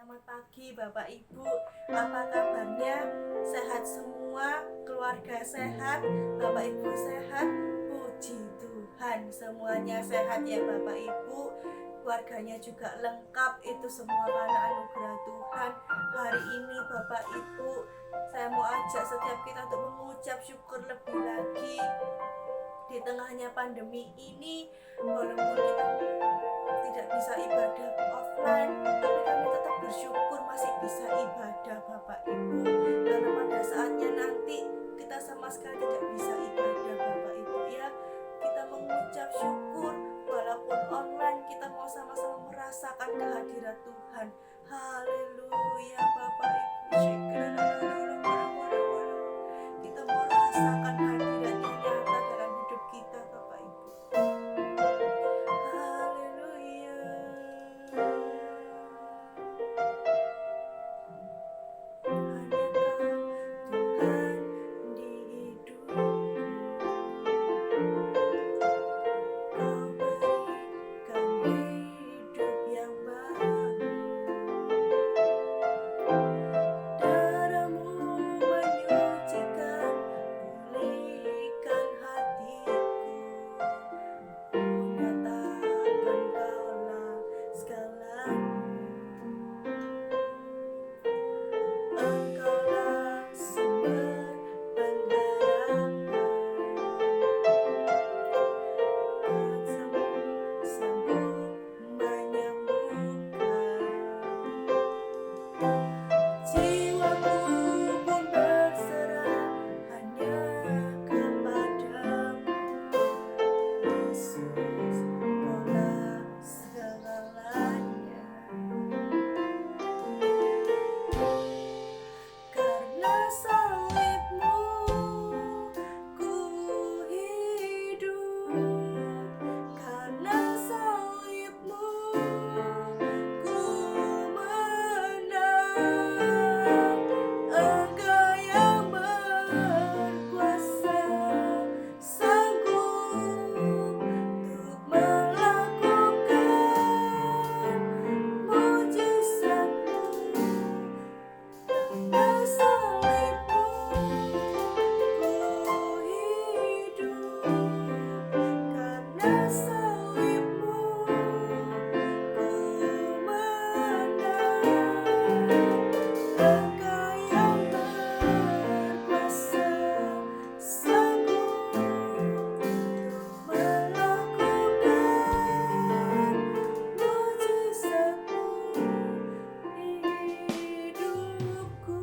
Selamat pagi Bapak Ibu. Apa kabarnya? Sehat semua? Keluarga sehat? Bapak Ibu sehat? Puji Tuhan, semuanya sehat ya Bapak Ibu. Keluarganya juga lengkap, itu semua karena anugerah Tuhan. Hari ini Bapak Ibu, saya mau ajak setiap kita untuk mengucap syukur lebih lagi. Di tengahnya pandemi ini, walaupun kita tidak bisa ibadah offline, tapi kami tetap bersyukur masih bisa ibadah Bapak Ibu, karena pada saatnya nanti kita sama sekali tidak bisa ibadah Bapak Ibu ya. Kita mengucap syukur walaupun online, kita mau sama-sama merasakan kehadiran Tuhan. Haleluya Bapak Ibu. Kita mau rasakan hadiratnya nyata dalam hidup kita Bapak Ibu. Haleluya. Hanya Kau Tuhan di hidupku. Kau berikan hidup yang baru. Darah-Mu menyucikan, pulihkan hatiku. Nyatakan Kaulah segalanya. Engkaulah sumber pengharapan. Kau sanggup menyembuhkan. Jiwaku pun berserah hanya kepadamu. Yesus, Kaulah segalanya. Karena salib-Mu ku hidup. Karena salib-Mu ku menang. Engkau yang berkuasa, sanggup untuk melakukan mujizat-Mu. Karena salib-Mu ku hidup. Karena salib-Mu ku menang. Engkau yang berkuasa, sanggup untuk melakukan mujizat-Mu di hidupku.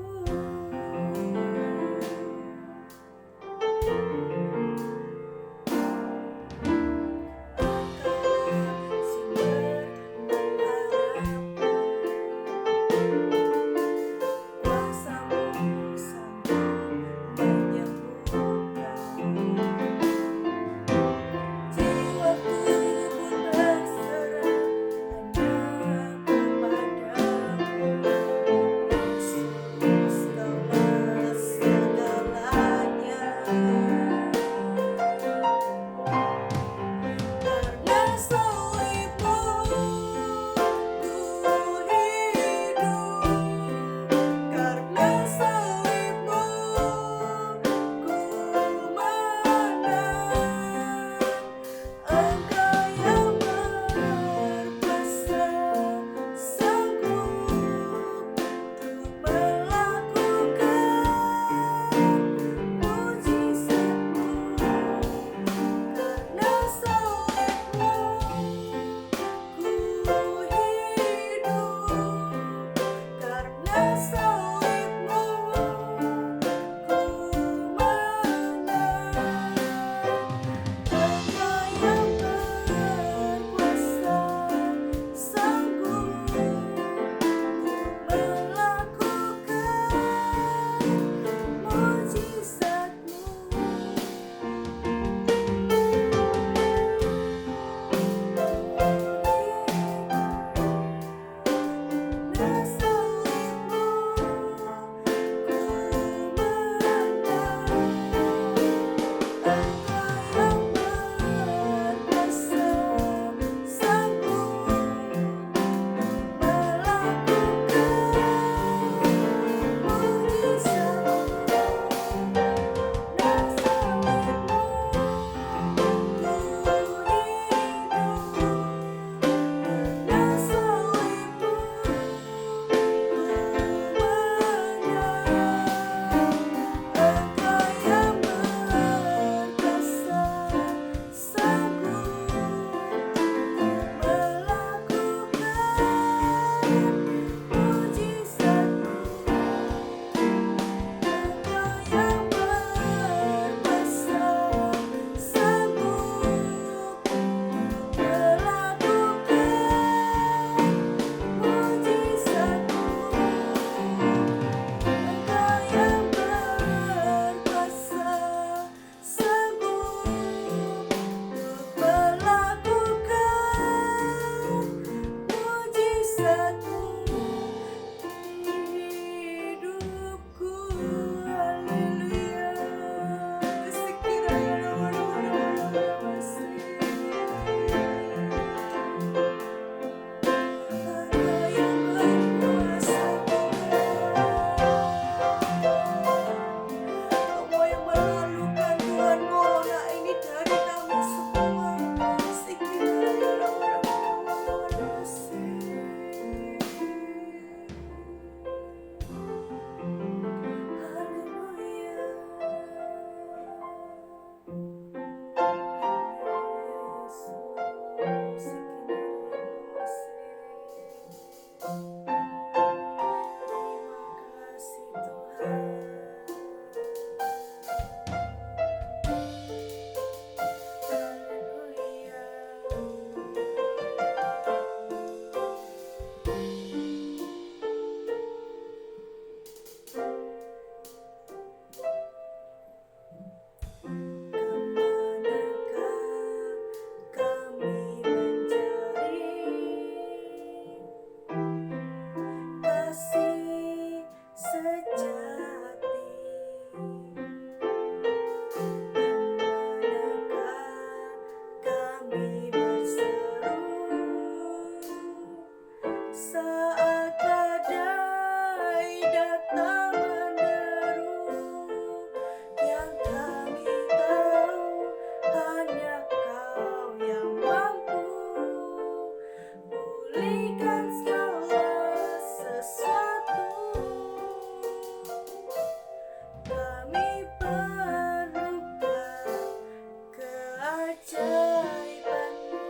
keajaiban-Mu.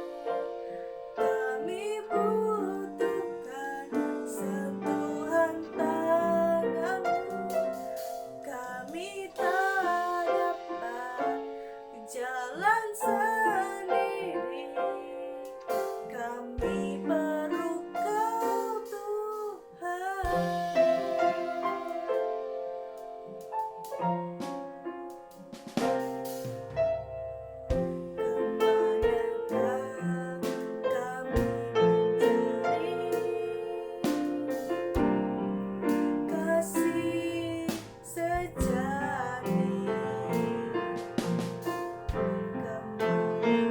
Kami butuhkan sentuhan tangan-Mu. Kami tak dapat jalan sendiri. Kami perlu Kau, Tuhan. Kemanakah kami mencari kasih sejati?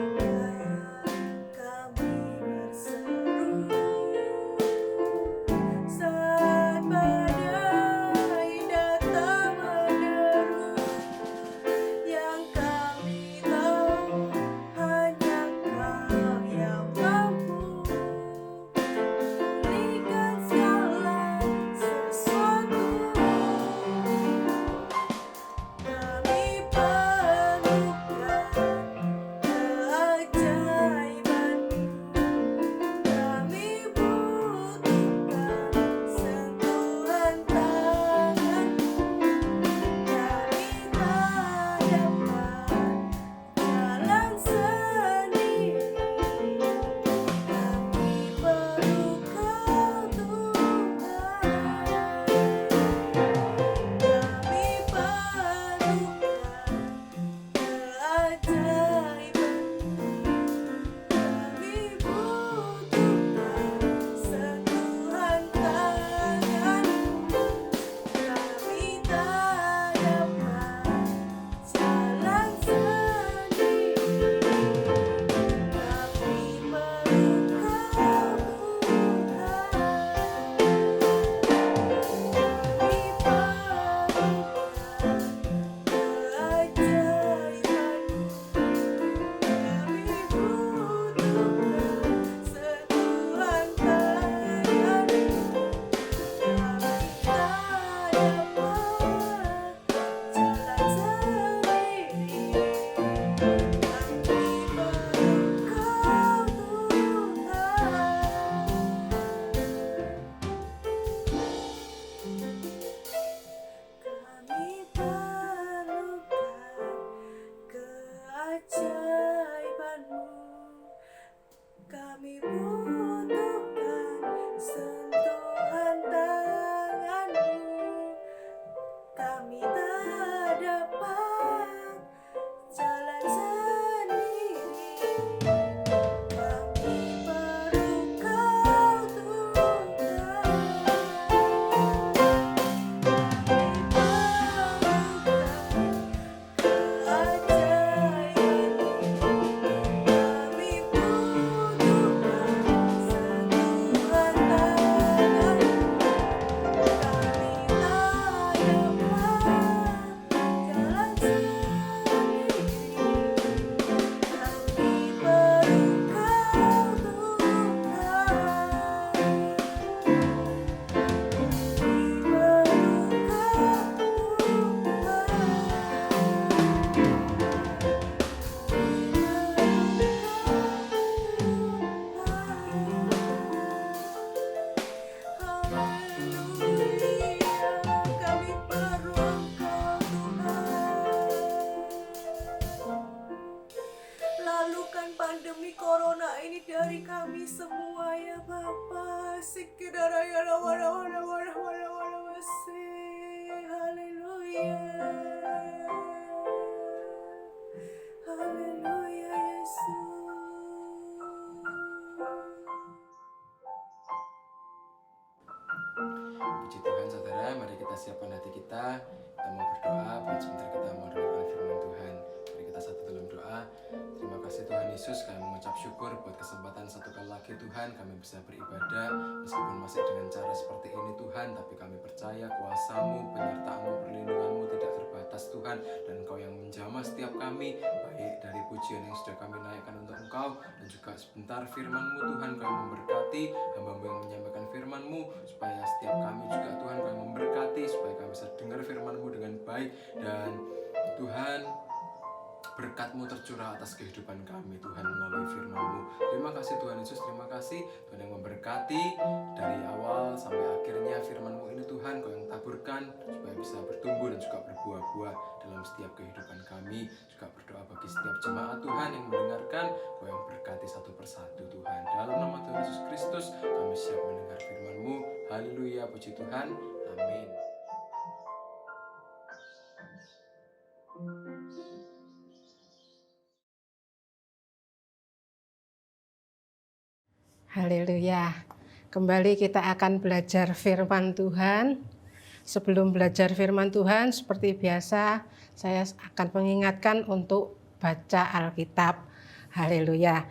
Kemanakah kami berseru saat badai datang menderu? Yang kami tahu hanya Kau yang mampu pulihkan segala sesuatu. Kami perlukan keajaiban-Mu. Kami butuhkan sentuhan tangan-Mu. Kami tak dapat jalan sendiri. Kami perlu Kau, Tuhan. Kami perlukan keajaiban-Mu. Kami butuhkan sentuhan tangan-Mu. Kami tak dapat jalan sendiri. Kami perlu Kau, Tuhan. Kami butuhkan sentuhan tangan-Mu. Kami tak dapat jalan sendiri. Kami perlu Kau, Tuhan. Kami perlukan keajaiban-Mu. Kami butuhkan sentuhan tangan-Mu. Kami tak dapat jalan sendiri. Kami perlu Kau, Lalukan pandemi corona ini dari kami semua ya Bapa. Haleluya. Haleluya Yesus. Puji Tuhan saudara, mari kita siapkan hati kita. Kita mau berdoa, buat sebentar kita mau dengarkan firman Tuhan. Mari kita satu dalam doa. Terima kasih Tuhan Yesus, kami mengucap syukur buat kesempatan satu kali lagi Tuhan kami bisa beribadah. Meskipun masih dengan cara seperti ini Tuhan, tapi kami percaya kuasa-Mu, penyertaan-Mu, perlindungan-Mu tidak terbatas Tuhan. Dan Engkau yang menjamah setiap kami, baik dari pujian yang sudah kami naikkan untuk Engkau, dan juga sebentar firman-Mu Tuhan, Kau yang memberkati hamba-Mu yang menyampaikan firman-Mu, supaya setiap kami juga Tuhan Kau yang memberkati, supaya kami bisa dengar firman-Mu dengan baik. Dan Tuhan, berkat-Mu tercurah atas kehidupan kami Tuhan melalui firman-Mu. Terima kasih Tuhan Yesus, terima kasih Tuhan yang memberkati dari awal sampai akhirnya firman-Mu ini Tuhan Kau yang taburkan supaya bisa bertumbuh dan juga berbuah-buah dalam setiap kehidupan kami. Juga berdoa bagi setiap jemaat Tuhan yang mendengarkan, Kau yang berkati satu persatu Tuhan. Dalam nama Tuhan Yesus Kristus kami siap mendengar firman-Mu. Haleluya, puji Tuhan, amin. Haleluya. Kembali kita akan belajar firman Tuhan. Sebelum belajar firman Tuhan, seperti biasa, saya akan mengingatkan untuk baca Alkitab. Haleluya.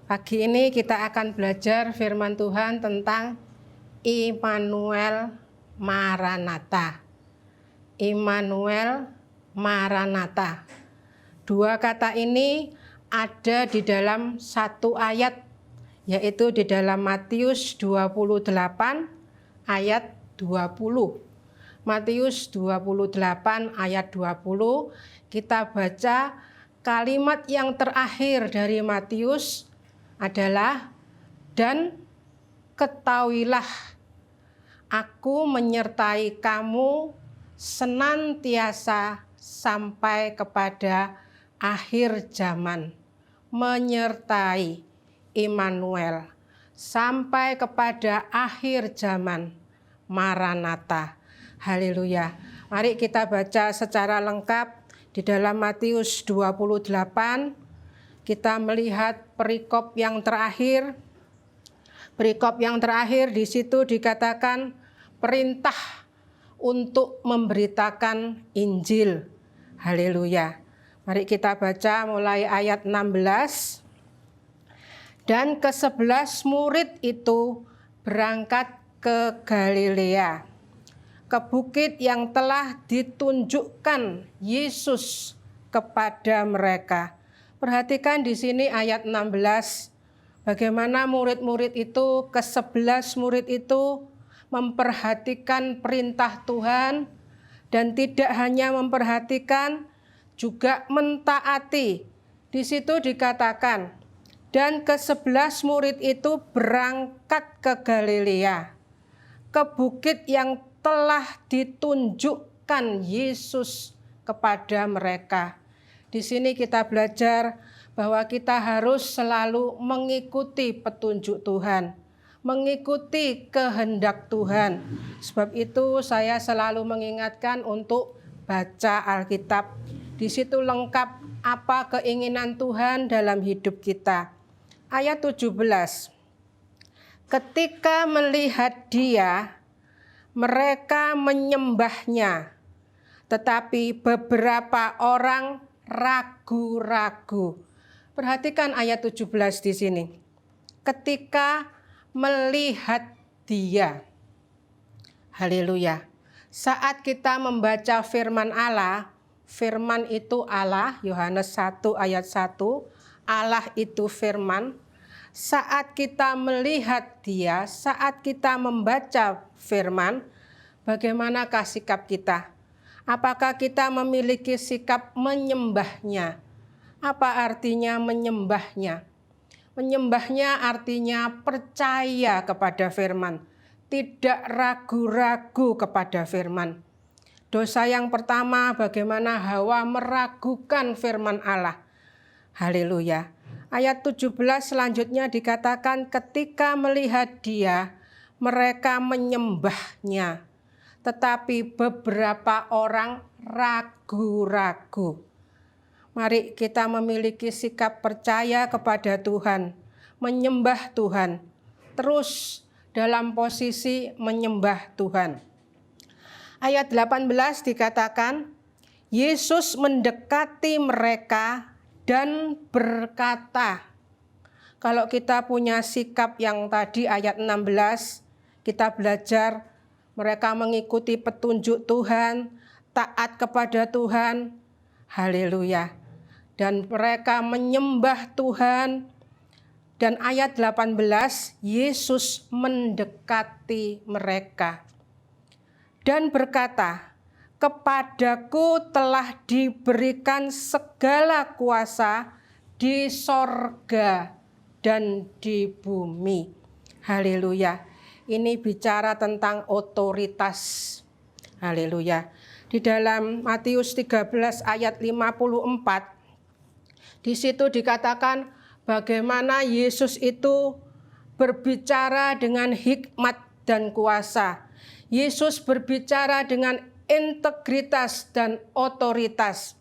Pagi ini kita akan belajar firman Tuhan tentang Immanuel Maranatha. Immanuel Maranatha. Dua kata ini ada di dalam satu ayat, yaitu di dalam Matius 28 ayat 20. Matius 28 ayat 20, kita baca kalimat yang terakhir dari Matius adalah, "Dan ketahuilah, Aku menyertai kamu senantiasa sampai kepada akhir zaman." Menyertai, Immanuel, sampai kepada akhir zaman, Maranatha. Haleluya. Mari kita baca secara lengkap di dalam Matius 28. Kita melihat perikop yang terakhir. Perikop yang terakhir di situ dikatakan perintah untuk memberitakan Injil. Haleluya. Mari kita baca mulai ayat 16. Dan ke-11 murid itu berangkat ke Galilea, ke bukit yang telah ditunjukkan Yesus kepada mereka. Perhatikan di sini ayat 16, bagaimana murid-murid itu, ke-11 murid itu memperhatikan perintah Tuhan, dan tidak hanya memperhatikan, juga mentaati. Di situ dikatakan, dan ke-11 murid itu berangkat ke Galilea, ke bukit yang telah ditunjukkan Yesus kepada mereka. Di sini kita belajar bahwa kita harus selalu mengikuti petunjuk Tuhan, mengikuti kehendak Tuhan. Sebab itu saya selalu mengingatkan untuk baca Alkitab. Di situ lengkap apa keinginan Tuhan dalam hidup kita. Ayat 17. Ketika melihat Dia, mereka menyembahnya, tetapi beberapa orang ragu-ragu. Perhatikan ayat 17 di sini. Ketika melihat Dia. Haleluya. Saat kita membaca firman Allah, firman itu Allah, Yohanes 1 ayat 1, Allah itu firman. Saat kita melihat Dia, saat kita membaca firman, bagaimanakah sikap kita? Apakah kita memiliki sikap menyembahnya? Apa artinya menyembahnya? Menyembahnya artinya percaya kepada firman, tidak ragu-ragu kepada firman. Dosa yang pertama, bagaimana Hawa meragukan firman Allah. Haleluya. Ayat 17 selanjutnya dikatakan ketika melihat Dia, mereka menyembahnya. Tetapi beberapa orang ragu-ragu. Mari kita memiliki sikap percaya kepada Tuhan, menyembah Tuhan, terus dalam posisi menyembah Tuhan. Ayat 18 dikatakan, Yesus mendekati mereka dan berkata. Kalau kita punya sikap yang tadi ayat 16, kita belajar mereka mengikuti petunjuk Tuhan, taat kepada Tuhan. Haleluya. Dan mereka menyembah Tuhan. Dan ayat 18, Yesus mendekati mereka dan berkata, kepadaku telah diberikan segala kuasa di sorga dan di bumi. Haleluya. Ini bicara tentang otoritas. Haleluya. Di dalam Matius 13 ayat 54, di situ dikatakan bagaimana Yesus itu berbicara dengan hikmat dan kuasa. Yesus berbicara dengan integritas dan otoritas.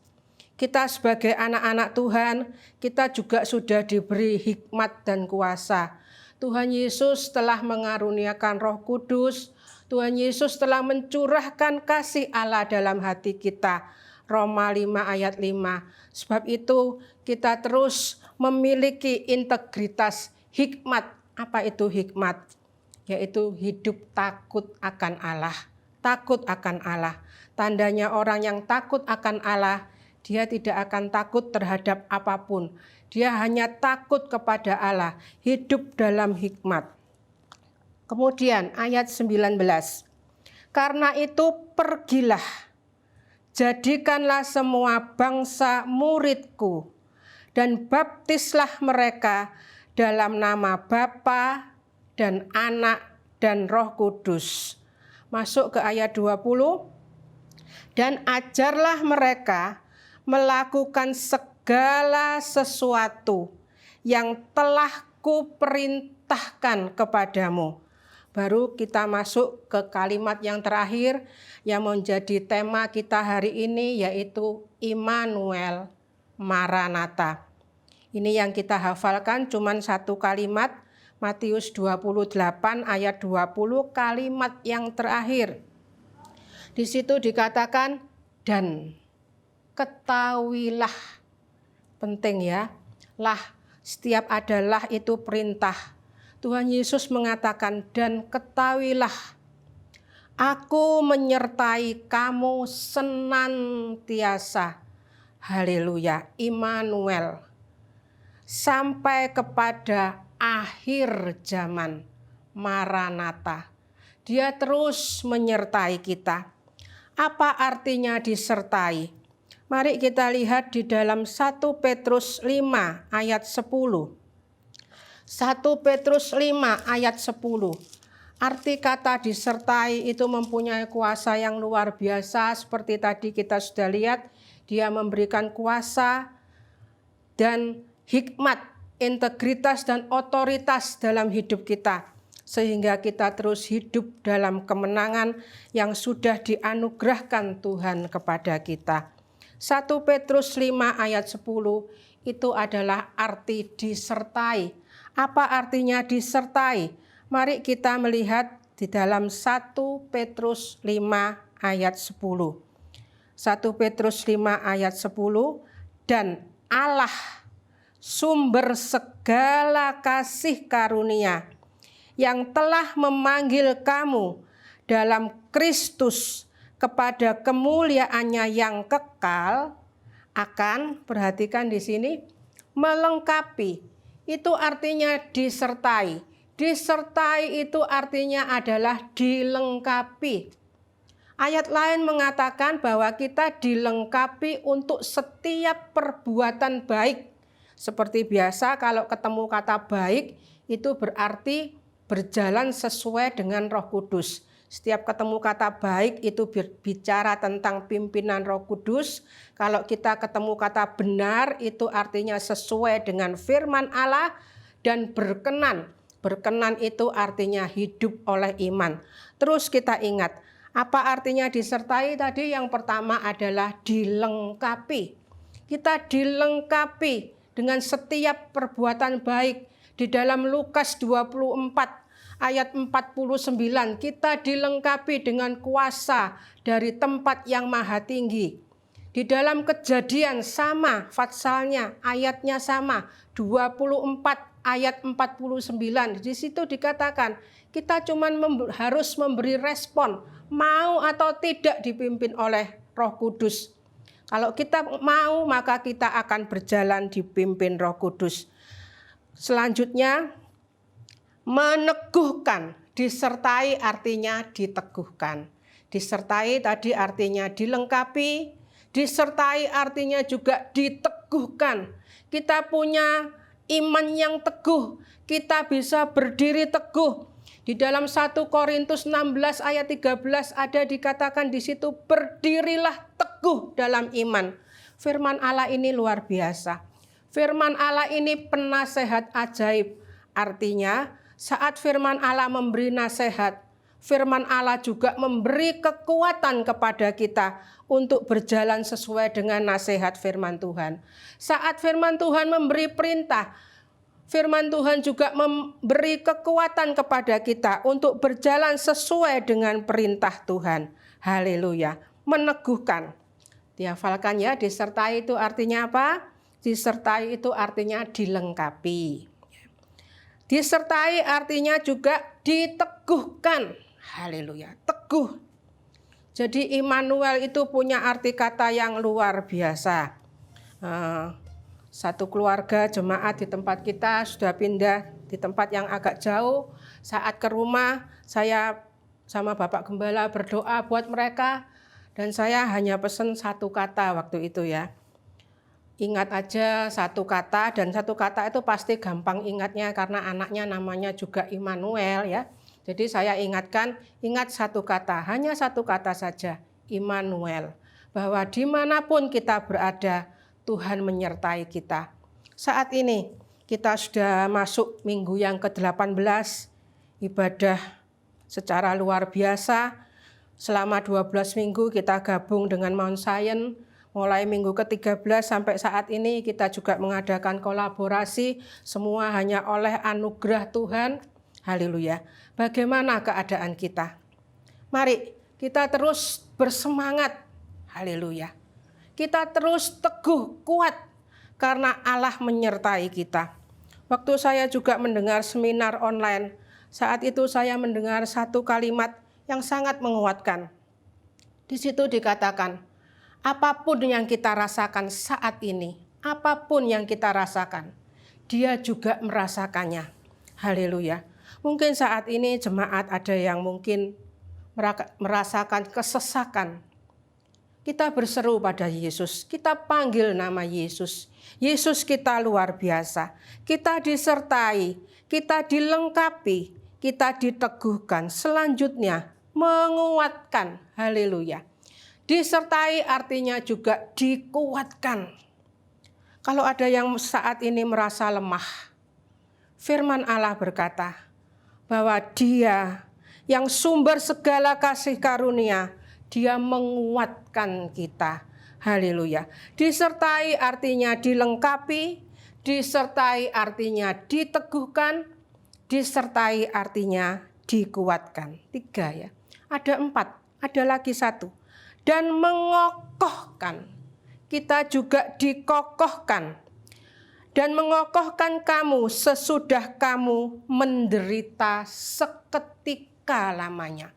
Kita sebagai anak-anak Tuhan, kita juga sudah diberi hikmat dan kuasa. Tuhan Yesus telah mengaruniakan Roh Kudus. Tuhan Yesus telah mencurahkan kasih Allah dalam hati kita. Roma 5 ayat 5. Sebab itu kita terus memiliki integritas, hikmat. Apa itu hikmat? Yaitu hidup takut akan Allah. Takut akan Allah. Tandanya orang yang takut akan Allah, dia tidak akan takut terhadap apapun. Dia hanya takut kepada Allah, hidup dalam hikmat. Kemudian ayat 19. Karena itu pergilah, jadikanlah semua bangsa muridku, dan baptislah mereka dalam nama Bapa dan Anak dan Roh Kudus. Masuk ke ayat 20. Dan ajarlah mereka melakukan segala sesuatu yang telah kuperintahkan kepadamu. Baru kita masuk ke kalimat yang terakhir yang menjadi tema kita hari ini, yaitu Immanuel, Maranatha. Ini yang kita hafalkan cuman satu kalimat, Matius 28 ayat 20, kalimat yang terakhir. Di situ dikatakan, dan ketahuilah. Penting ya. Lah, setiap adalah itu perintah. Tuhan Yesus mengatakan, dan ketahuilah, aku menyertai kamu senantiasa. Haleluya, Immanuel. Sampai kepada akhir zaman, Maranatha. Dia terus menyertai kita. Apa artinya disertai? Mari kita lihat di dalam 1 Petrus 5 ayat 10. 1 Petrus 5 ayat 10. Arti kata disertai itu mempunyai kuasa yang luar biasa. Seperti tadi kita sudah lihat, dia memberikan kuasa dan hikmat, integritas dan otoritas dalam hidup kita. Sehingga kita terus hidup dalam kemenangan yang sudah dianugerahkan Tuhan kepada kita. 1 Petrus 5 ayat 10 itu adalah arti disertai. Apa artinya disertai? Mari kita melihat di dalam 1 Petrus 5 ayat 10. 1 Petrus 5 ayat 10, dan Allah sumber segala kasih karunia yang telah memanggil kamu dalam Kristus kepada kemuliaannya yang kekal akan, perhatikan di sini, melengkapi. Itu artinya disertai. Disertai itu artinya adalah dilengkapi. Ayat lain mengatakan bahwa kita dilengkapi untuk setiap perbuatan baik. Seperti biasa kalau ketemu kata baik itu berarti berjalan sesuai dengan Roh Kudus. Setiap ketemu kata baik itu berbicara tentang pimpinan Roh Kudus. Kalau kita ketemu kata benar itu artinya sesuai dengan firman Allah dan berkenan. Berkenan itu artinya hidup oleh iman. Terus kita ingat, apa artinya disertai tadi? Yang pertama adalah dilengkapi. Kita dilengkapi dengan setiap perbuatan baik. Di dalam Lukas 24 ayat 49, kita dilengkapi dengan kuasa dari tempat yang maha tinggi. Di dalam Kejadian sama, fatsalnya, ayatnya sama, 24 ayat 49. Di situ dikatakan kita cuma harus memberi respon, mau atau tidak dipimpin oleh Roh Kudus. Kalau kita mau, maka kita akan berjalan dipimpin Roh Kudus. Selanjutnya, meneguhkan. Disertai artinya diteguhkan. Disertai tadi artinya dilengkapi, disertai artinya juga diteguhkan. Kita punya iman yang teguh, kita bisa berdiri teguh. Di dalam 1 Korintus 16 ayat 13 ada dikatakan di situ, berdirilah teguh dalam iman. Firman Allah ini luar biasa. Firman Allah ini penasehat ajaib. Artinya saat firman Allah memberi nasihat, firman Allah juga memberi kekuatan kepada kita untuk berjalan sesuai dengan nasihat firman Tuhan. Saat firman Tuhan memberi perintah, firman Tuhan juga memberi kekuatan kepada kita untuk berjalan sesuai dengan perintah Tuhan. Haleluya. Meneguhkan. Dihafalkan ya, disertai itu artinya apa? Disertai itu artinya dilengkapi. Disertai artinya juga diteguhkan. Haleluya, teguh. Jadi Immanuel itu punya arti kata yang luar biasa. Satu keluarga jemaat di tempat kita sudah pindah di tempat yang agak jauh. Saat ke rumah, saya sama Bapak Gembala berdoa buat mereka. Dan saya hanya pesan satu kata waktu itu ya. Ingat aja satu kata, dan satu kata itu pasti gampang ingatnya karena anaknya namanya juga Immanuel ya. Jadi saya ingatkan, ingat satu kata, hanya satu kata saja, Immanuel. Bahwa dimanapun kita berada, Tuhan menyertai kita. Saat ini kita sudah masuk minggu yang ke-18, ibadah secara luar biasa. Selama 12 minggu kita gabung dengan Mount Zion. Mulai minggu ke-13 sampai saat ini kita juga mengadakan kolaborasi. Semua hanya oleh anugerah Tuhan. Haleluya. Bagaimana keadaan kita? Mari kita terus bersemangat. Haleluya. Kita terus teguh, kuat. Karena Allah menyertai kita. Waktu saya juga mendengar seminar online. Saat itu saya mendengar satu kalimat yang sangat menguatkan. Di situ dikatakan, apapun yang kita rasakan saat ini, apapun yang kita rasakan, Dia juga merasakannya. Haleluya. Mungkin saat ini jemaat ada yang mungkin merasakan kesesakan. Kita berseru pada Yesus, kita panggil nama Yesus. Yesus kita luar biasa. Kita disertai, kita dilengkapi, kita diteguhkan. Selanjutnya menguatkan. Haleluya. Disertai artinya juga dikuatkan. Kalau ada yang saat ini merasa lemah, firman Allah berkata bahwa Dia yang sumber segala kasih karunia, Dia menguatkan kita. Haleluya. Disertai artinya dilengkapi, disertai artinya diteguhkan, disertai artinya dikuatkan. 3 ya. Ada 4, ada lagi 1. Dan mengokohkan. Kita juga dikokohkan. Dan mengokohkan kamu sesudah kamu menderita seketika lamanya.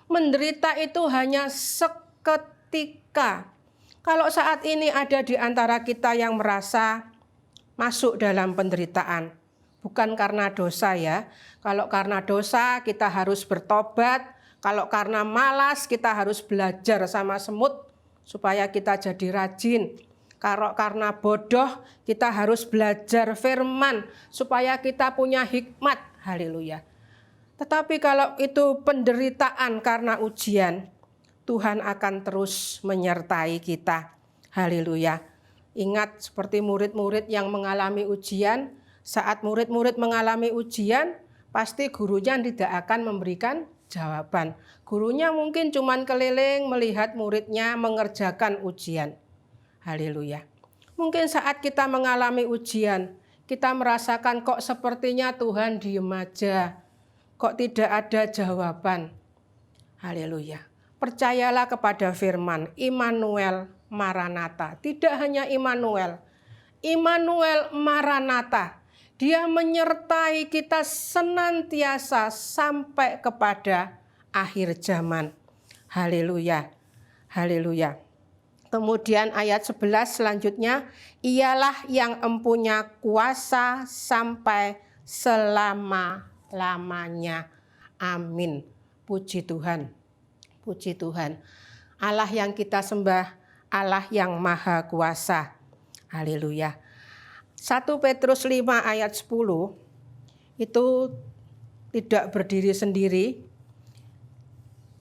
Menderita itu hanya seketika. Kalau saat ini ada di antara kita yang merasa masuk dalam penderitaan, bukan karena dosa ya. Kalau karena dosa kita harus bertobat. Kalau karena malas kita harus belajar sama semut supaya kita jadi rajin. Kalau karena bodoh kita harus belajar firman supaya kita punya hikmat. Haleluya. Tetapi kalau itu penderitaan karena ujian, Tuhan akan terus menyertai kita. Haleluya. Ingat seperti murid-murid yang mengalami ujian, saat murid-murid mengalami ujian, pasti gurunya tidak akan memberikan jawaban. Gurunya mungkin cuma keliling melihat muridnya mengerjakan ujian. Haleluya. Mungkin saat kita mengalami ujian, kita merasakan kok sepertinya Tuhan diem aja. Kok tidak ada jawaban. Haleluya. Percayalah kepada firman Immanuel Maranatha. Tidak hanya Immanuel. Immanuel Maranatha. Dia menyertai kita senantiasa sampai kepada akhir zaman. Haleluya. Haleluya. Kemudian ayat 11 selanjutnya, ialah yang empunya kuasa sampai selama-lamanya. Amin. Puji Tuhan. Puji Tuhan. Allah yang kita sembah, Allah yang maha kuasa. Haleluya. 1 Petrus 5 ayat 10 itu tidak berdiri sendiri.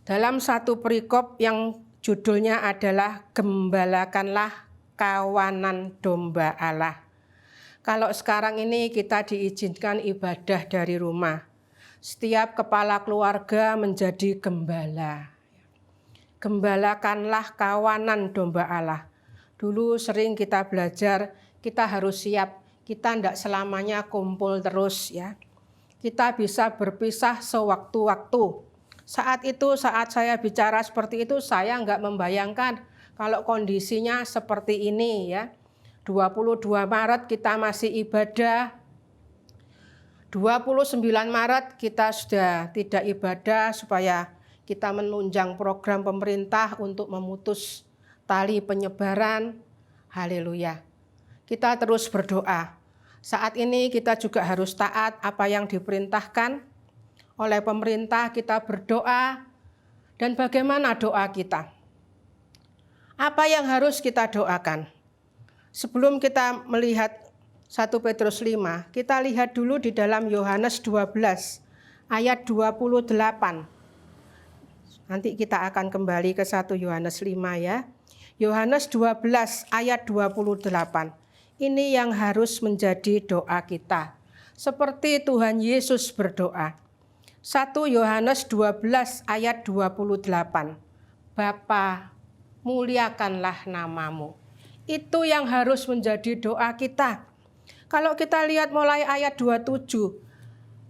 Dalam satu perikop yang judulnya adalah Gembalakanlah Kawanan Domba Allah. Kalau sekarang ini kita diizinkan ibadah dari rumah. Setiap kepala keluarga menjadi gembala. Gembalakanlah kawanan domba Allah. Dulu sering kita belajar, kita harus siap. Kita tidak selamanya kumpul terus ya. Kita bisa berpisah sewaktu-waktu. Saat itu, saat saya bicara seperti itu, saya enggak membayangkan kalau kondisinya seperti ini ya. 22 Maret kita masih ibadah. 29 Maret kita sudah tidak ibadah supaya kita menunjang program pemerintah untuk memutus tali penyebaran. Haleluya. Kita terus berdoa. Saat ini kita juga harus taat apa yang diperintahkan oleh pemerintah. Kita berdoa. Dan bagaimana doa kita? Apa yang harus kita doakan? Sebelum kita melihat 1 Petrus 5, kita lihat dulu di dalam Yohanes 12 ayat 28. Nanti kita akan kembali ke 1 Yohanes 5 ya. Yohanes 12 ayat 28. Ini yang harus menjadi doa kita. Seperti Tuhan Yesus berdoa. 1 Yohanes 12 ayat 28. Bapa, muliakanlah namamu. Itu yang harus menjadi doa kita. Kalau kita lihat mulai ayat 27,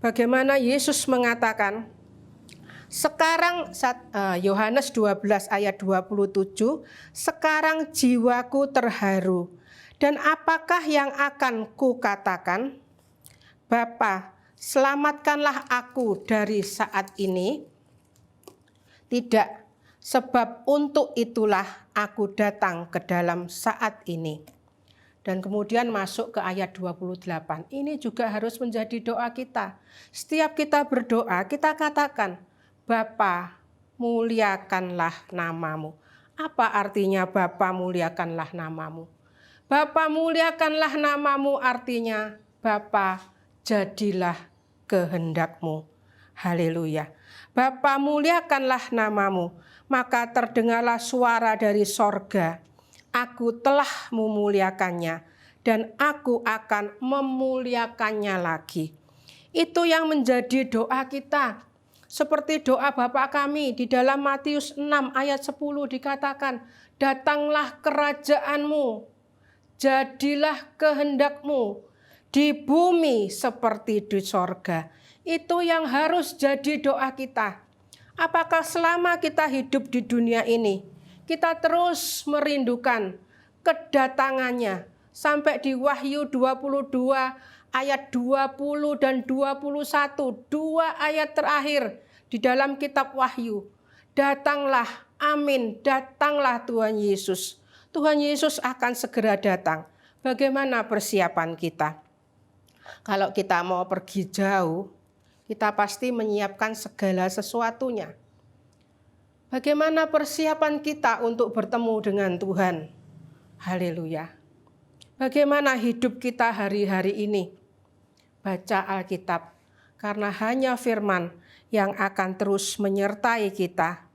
bagaimana Yesus mengatakan, sekarang Yohanes 12 ayat 27, sekarang jiwaku terharu. Dan apakah yang akan kukatakan? Bapa, selamatkanlah aku dari saat ini. Tidak. Sebab untuk itulah aku datang ke dalam saat ini. Dan kemudian masuk ke ayat 28. Ini juga harus menjadi doa kita. Setiap kita berdoa, kita katakan, Bapa, muliakanlah namamu. Apa artinya Bapa, muliakanlah namamu? Bapa, muliakanlah namamu artinya, Bapa, jadilah kehendakmu. Haleluya. Bapa, muliakanlah namamu. Maka terdengarlah suara dari sorga. Aku telah memuliakannya dan aku akan memuliakannya lagi. Itu yang menjadi doa kita. Seperti doa Bapa kami di dalam Matius 6 ayat 10 dikatakan, datanglah kerajaanmu, jadilah kehendakmu di bumi seperti di sorga. Itu yang harus jadi doa kita. Apakah selama kita hidup di dunia ini, kita terus merindukan kedatangannya sampai di Wahyu 22 ayat 20 dan 21, 2 ayat terakhir di dalam kitab Wahyu. Datanglah, amin, datanglah Tuhan Yesus. Tuhan Yesus akan segera datang. Bagaimana persiapan kita? Kalau kita mau pergi jauh, kita pasti menyiapkan segala sesuatunya. Bagaimana persiapan kita untuk bertemu dengan Tuhan? Haleluya. Bagaimana hidup kita hari-hari ini? Baca Alkitab, karena hanya firman yang akan terus menyertai kita,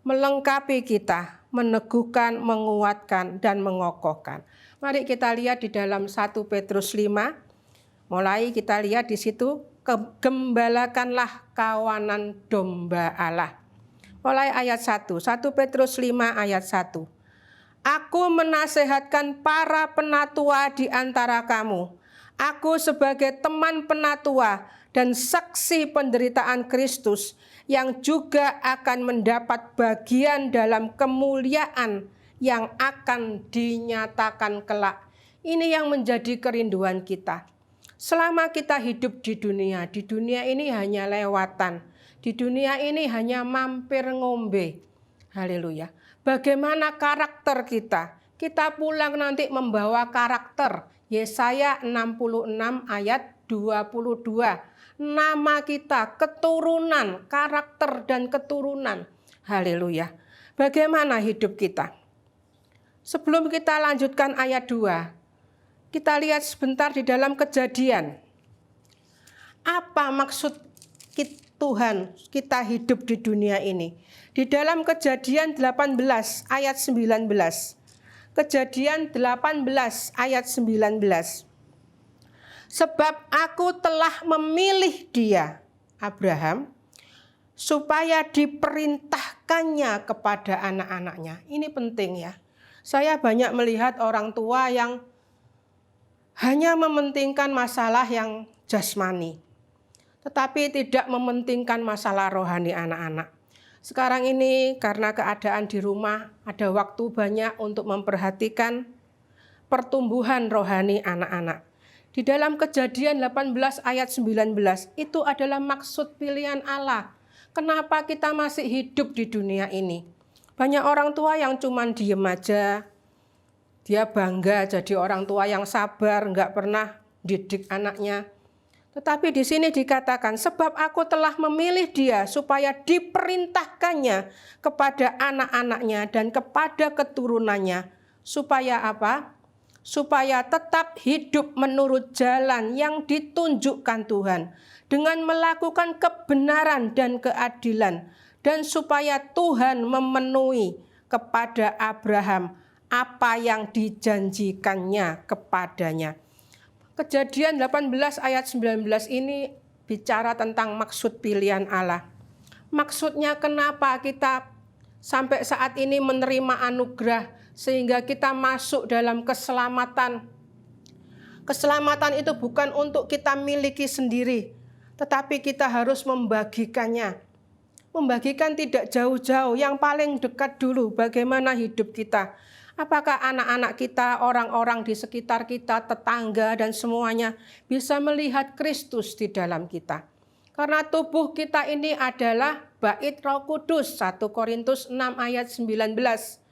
melengkapi kita, meneguhkan, menguatkan, dan mengokohkan. Mari kita lihat di dalam 1 Petrus 5, mulai kita lihat di situ, gembalakanlah kawanan domba Allah. Mulai ayat 1, 1 Petrus 5 ayat 1. Aku menasehatkan para penatua di antara kamu. Aku sebagai teman penatua dan saksi penderitaan Kristus yang juga akan mendapat bagian dalam kemuliaan yang akan dinyatakan kelak. Ini yang menjadi kerinduan kita. Selama kita hidup di dunia ini hanya lewatan. Di dunia ini hanya mampir ngombe. Haleluya. Bagaimana karakter kita? Kita pulang nanti membawa karakter. Yesaya 66 ayat 22. Nama kita, keturunan, karakter dan keturunan Haleluya. Bagaimana hidup kita? Sebelum kita lanjutkan ayat 2, kita lihat sebentar di dalam Kejadian. Apa maksud Tuhan kita hidup di dunia ini? Di dalam Kejadian 18 ayat 19. Kejadian 18 ayat 19. Sebab aku telah memilih dia, Abraham, supaya diperintahkannya kepada anak-anaknya. Ini penting ya. Saya banyak melihat orang tua yang hanya mementingkan masalah yang jasmani, tetapi tidak mementingkan masalah rohani anak-anak. Sekarang ini karena keadaan di rumah, ada waktu banyak untuk memperhatikan pertumbuhan rohani anak-anak. Di dalam Kejadian 18 ayat 19, itu adalah maksud pilihan Allah. Kenapa kita masih hidup di dunia ini? Banyak orang tua yang cuman diem aja. Dia bangga jadi orang tua yang sabar, enggak pernah didik anaknya. Tetapi di sini dikatakan, sebab aku telah memilih dia supaya diperintahkannya kepada anak-anaknya dan kepada keturunannya. Supaya apa? Supaya tetap hidup menurut jalan yang ditunjukkan Tuhan, dengan melakukan kebenaran dan keadilan, dan supaya Tuhan memenuhi kepada Abraham apa yang dijanjikannya kepadanya. Kejadian 18 ayat 19 ini bicara tentang maksud pilihan Allah. Maksudnya kenapa kita sampai saat ini menerima anugerah sehingga kita masuk dalam keselamatan. Keselamatan itu bukan untuk kita miliki sendiri, tetapi kita harus membagikannya. Membagikan tidak jauh-jauh, yang paling dekat dulu bagaimana hidup kita. Apakah anak-anak kita, orang-orang di sekitar kita, tetangga dan semuanya bisa melihat Kristus di dalam kita. Karena tubuh kita ini adalah bait Roh Kudus, 1 Korintus 6 ayat 19.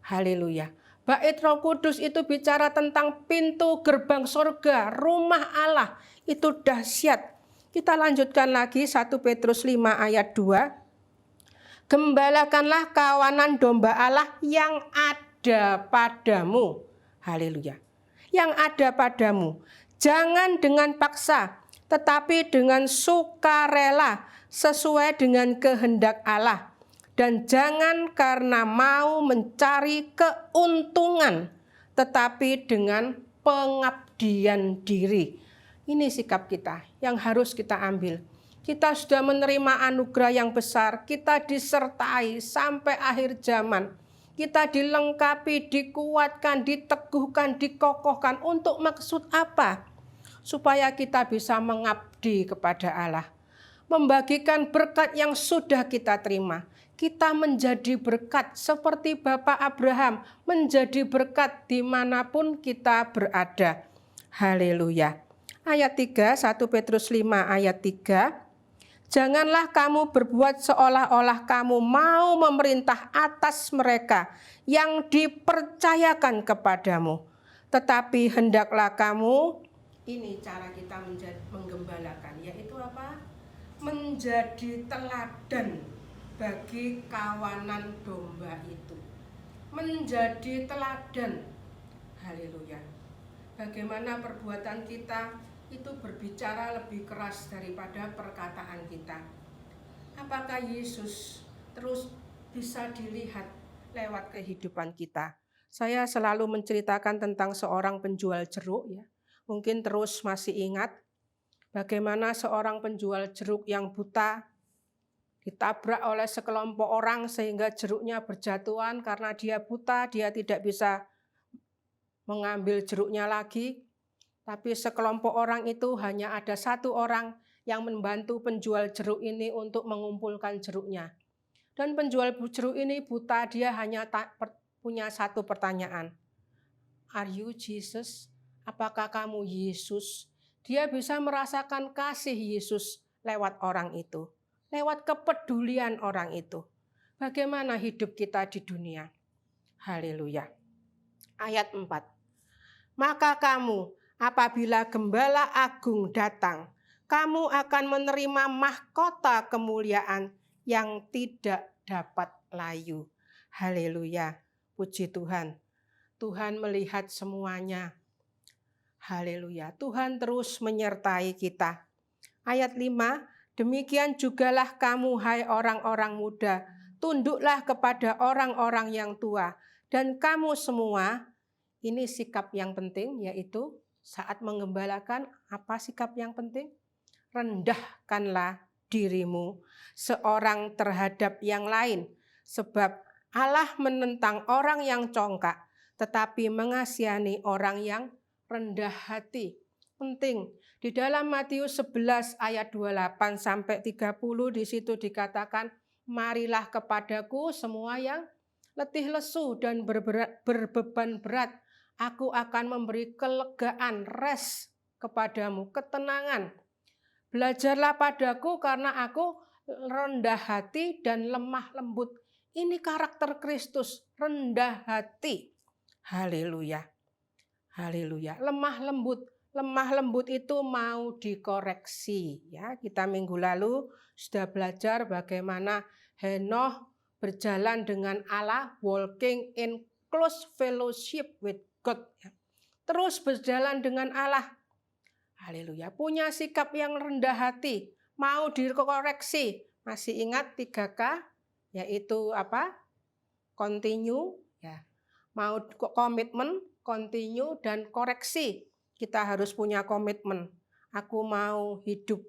Haleluya. Bait Roh Kudus itu bicara tentang pintu gerbang surga, rumah Allah. Itu dahsyat. Kita lanjutkan lagi 1 Petrus 5 ayat 2. Gembalakanlah kawanan domba Allah yang ada padamu. Haleluya. Yang ada padamu. Jangan dengan paksa, tetapi dengan sukarela sesuai dengan kehendak Allah. Dan jangan karena mau mencari keuntungan, tetapi dengan pengabdian diri. Ini sikap kita yang harus kita ambil. Kita sudah menerima anugerah yang besar, kita disertai sampai akhir zaman. Kita dilengkapi, dikuatkan, diteguhkan, dikokohkan. Untuk maksud apa? Supaya kita bisa mengabdi kepada Allah. Membagikan berkat yang sudah kita terima. Kita menjadi berkat seperti Bapak Abraham, menjadi berkat dimanapun kita berada. Haleluya. Ayat 3, 1 Petrus 5 ayat 3. Janganlah kamu berbuat seolah-olah kamu mau memerintah atas mereka yang dipercayakan kepadamu. Tetapi hendaklah kamu, ini cara kita menggembalakan, yaitu apa? Menjadi teladan bagi kawanan domba itu. Menjadi teladan. Haleluya. Bagaimana perbuatan kita itu berbicara lebih keras daripada perkataan kita. Apakah Yesus terus bisa dilihat lewat kehidupan kita? Saya selalu menceritakan tentang seorang penjual jeruk ya. Mungkin terus masih ingat bagaimana seorang penjual jeruk yang buta ditabrak oleh sekelompok orang sehingga jeruknya berjatuhan. Karena dia buta, dia tidak bisa mengambil jeruknya lagi. Tapi sekelompok orang itu hanya ada satu orang yang membantu penjual jeruk ini untuk mengumpulkan jeruknya. Dan penjual jeruk ini buta, dia hanya punya satu pertanyaan. Are you Jesus? Apakah kamu Yesus? Dia bisa merasakan kasih Yesus lewat orang itu. Lewat kepedulian orang itu. Bagaimana hidup kita di dunia? Haleluya. Ayat 4. Maka kamu, apabila Gembala Agung datang, kamu akan menerima mahkota kemuliaan yang tidak dapat layu. Haleluya. Puji Tuhan. Tuhan melihat semuanya. Haleluya. Tuhan terus menyertai kita. Ayat 5, demikian jugalah kamu hai orang-orang muda, tunduklah kepada orang-orang yang tua. Dan kamu semua, ini sikap yang penting, yaitu saat menggembalakan, apa sikap yang penting? Rendahkanlah dirimu seorang terhadap yang lain. Sebab Allah menentang orang yang congkak, tetapi mengasihani orang yang rendah hati. Penting. Di dalam Matius 11 ayat 28 sampai 30 di situ dikatakan, marilah kepadaku semua yang letih lesu dan berbeban berat. Aku akan memberi kelegaan, rest kepadamu, ketenangan. Belajarlah padaku karena aku rendah hati dan lemah lembut. Ini karakter Kristus, rendah hati. Haleluya. Haleluya. Lemah lembut. Lemah lembut itu mau dikoreksi. Ya, kita minggu lalu sudah belajar bagaimana Henoch berjalan dengan Allah, walking in close fellowship with God. Terus berjalan dengan Allah. Haleluya. Punya sikap yang rendah hati, mau dikoreksi. Masih ingat 3K? Yaitu apa? Continue, ya. Mau komitmen, continue, dan koreksi. Kita harus punya komitmen. Aku mau hidup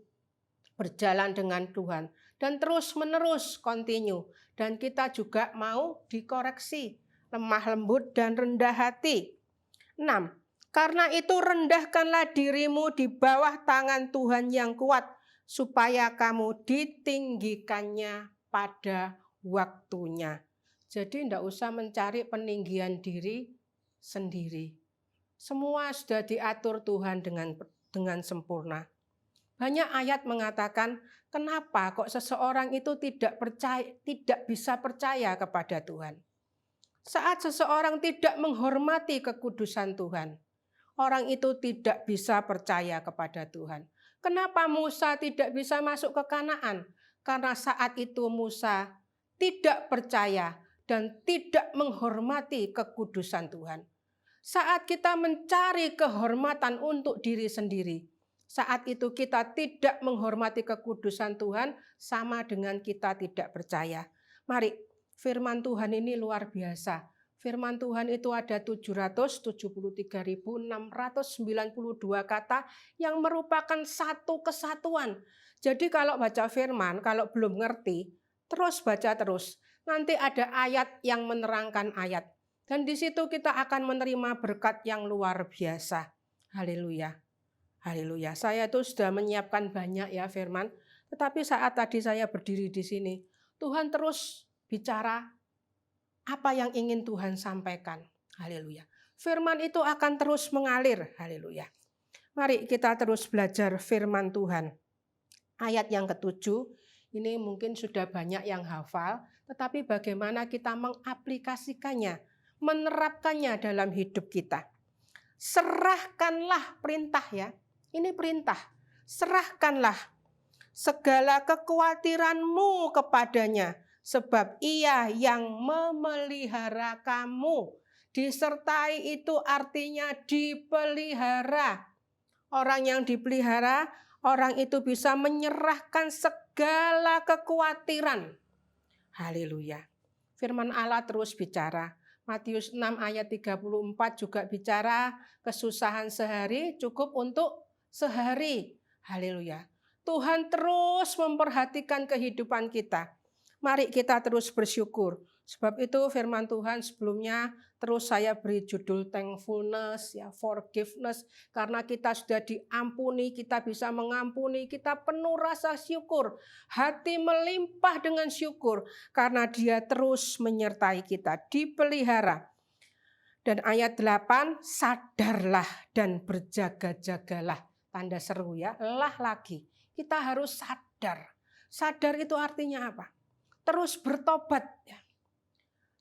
berjalan dengan Tuhan. Dan terus menerus continue. Dan kita juga mau dikoreksi. Lemah lembut dan rendah hati. 6. Karena itu rendahkanlah dirimu di bawah tangan Tuhan yang kuat, supaya kamu ditinggikannya pada waktunya. Jadi tidak usah mencari peninggian diri sendiri. Semua sudah diatur Tuhan dengan sempurna. Banyak ayat mengatakan, kenapa kok seseorang itu tidak bisa percaya kepada Tuhan. Saat seseorang tidak menghormati kekudusan Tuhan, orang itu tidak bisa percaya kepada Tuhan. Kenapa Musa tidak bisa masuk ke Kanaan? Karena saat itu Musa tidak percaya dan tidak menghormati kekudusan Tuhan. Saat kita mencari kehormatan untuk diri sendiri, saat itu kita tidak menghormati kekudusan Tuhan, sama dengan kita tidak percaya. Mari, firman Tuhan ini luar biasa. Firman Tuhan itu ada 773.692 kata yang merupakan satu kesatuan. Jadi kalau baca firman, kalau belum ngerti, terus baca terus. Nanti ada ayat yang menerangkan ayat. Dan di situ kita akan menerima berkat yang luar biasa. Haleluya. Haleluya. Saya itu sudah menyiapkan banyak ya firman. Tetapi saat tadi saya berdiri di sini, Tuhan terus bicara apa yang ingin Tuhan sampaikan. Haleluya. Firman itu akan terus mengalir. Haleluya. Mari kita terus belajar firman Tuhan. Ayat yang ke-7, ini mungkin sudah banyak yang hafal, tetapi bagaimana kita mengaplikasikannya, menerapkannya dalam hidup kita. Serahkanlah, perintah ya. Ini perintah. Serahkanlah segala kekhawatiranmu kepadanya, sebab ia yang memelihara kamu. Disertai itu artinya dipelihara. Orang yang dipelihara, orang itu bisa menyerahkan segala kekhawatiran. Haleluya. Firman Allah terus bicara. Matius 6 ayat 34 juga bicara kesusahan sehari cukup untuk sehari. Haleluya. Tuhan terus memperhatikan kehidupan kita. Mari kita terus bersyukur. Sebab itu firman Tuhan sebelumnya terus saya beri judul thankfulness, ya, forgiveness. Karena kita sudah diampuni, kita bisa mengampuni, kita penuh rasa syukur. Hati melimpah dengan syukur karena Dia terus menyertai kita, dipelihara. Dan ayat 8, sadarlah dan berjaga-jagalah. Tanda seru ya, lah lagi. Kita harus sadar. Sadar itu artinya apa? Terus bertobat.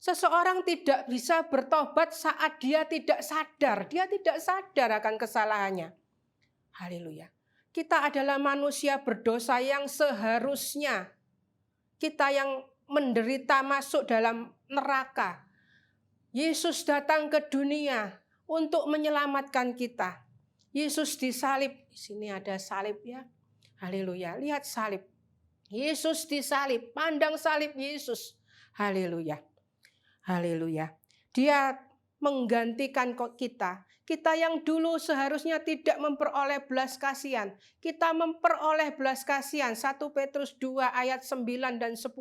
Seseorang tidak bisa bertobat saat dia tidak sadar. Dia tidak sadar akan kesalahannya. Haleluya. Kita adalah manusia berdosa yang seharusnya kita yang menderita masuk dalam neraka. Yesus datang ke dunia untuk menyelamatkan kita. Yesus disalib. Di sini ada salib ya. Haleluya. Lihat salib. Yesus disalib. Pandang salib Yesus. Haleluya. Haleluya. Dia menggantikan kita. Kita yang dulu seharusnya tidak memperoleh belas kasihan. Kita memperoleh belas kasihan. 1 Petrus 2 ayat 9 dan 10.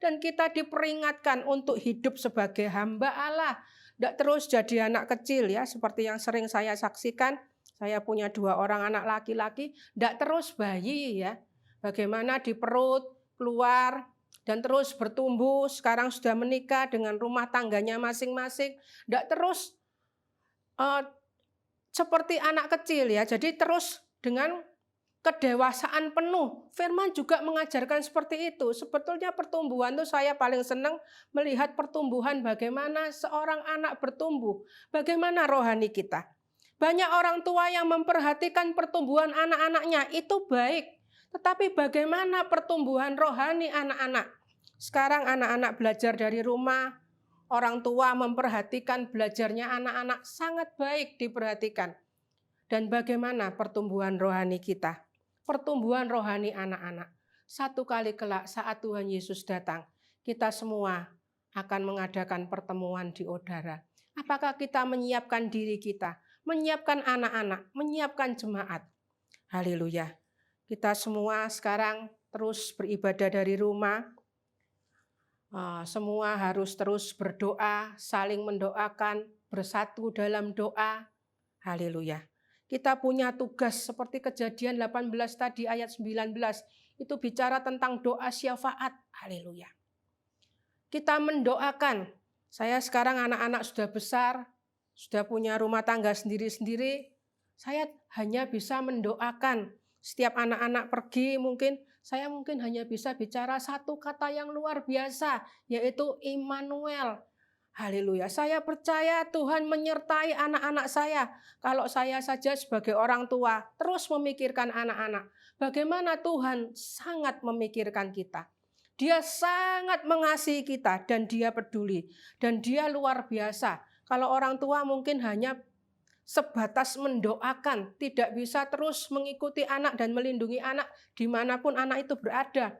Dan kita diperingatkan untuk hidup sebagai hamba Allah. Tidak terus jadi anak kecil ya. Seperti yang sering saya saksikan. Saya punya 2 orang anak laki-laki. Tidak terus bayi ya. Bagaimana di perut, keluar, dan terus bertumbuh. Sekarang sudah menikah dengan rumah tangganya masing-masing. Tidak terus seperti anak kecil ya. Jadi terus dengan kedewasaan penuh. Firman juga mengajarkan seperti itu. Sebetulnya pertumbuhan itu saya paling senang melihat pertumbuhan bagaimana seorang anak bertumbuh. Bagaimana rohani kita. Banyak orang tua yang memperhatikan pertumbuhan anak-anaknya, itu baik. Tetapi bagaimana pertumbuhan rohani anak-anak? Sekarang anak-anak belajar dari rumah, orang tua memperhatikan belajarnya anak-anak, sangat baik diperhatikan. Dan bagaimana pertumbuhan rohani kita? Pertumbuhan rohani anak-anak. Satu kali kelak saat Tuhan Yesus datang, kita semua akan mengadakan pertemuan di udara. Apakah kita menyiapkan diri kita? Menyiapkan anak-anak, menyiapkan jemaat. Haleluya. Kita semua sekarang terus beribadah dari rumah. Semua harus terus berdoa, saling mendoakan, bersatu dalam doa. Haleluya. Kita punya tugas seperti Kejadian 18 tadi ayat 19. Itu bicara tentang doa syafaat. Haleluya. Kita mendoakan. Saya sekarang anak-anak sudah besar, sudah punya rumah tangga sendiri-sendiri, saya hanya bisa mendoakan. Setiap anak-anak pergi saya mungkin hanya bisa bicara satu kata yang luar biasa, yaitu Immanuel. Haleluya. Saya percaya Tuhan menyertai anak-anak saya. Kalau saya saja sebagai orang tua terus memikirkan anak-anak, bagaimana Tuhan sangat memikirkan kita. Dia sangat mengasihi kita dan dia peduli. Dan dia luar biasa. Kalau orang tua mungkin hanya sebatas mendoakan, tidak bisa terus mengikuti anak dan melindungi anak dimanapun anak itu berada.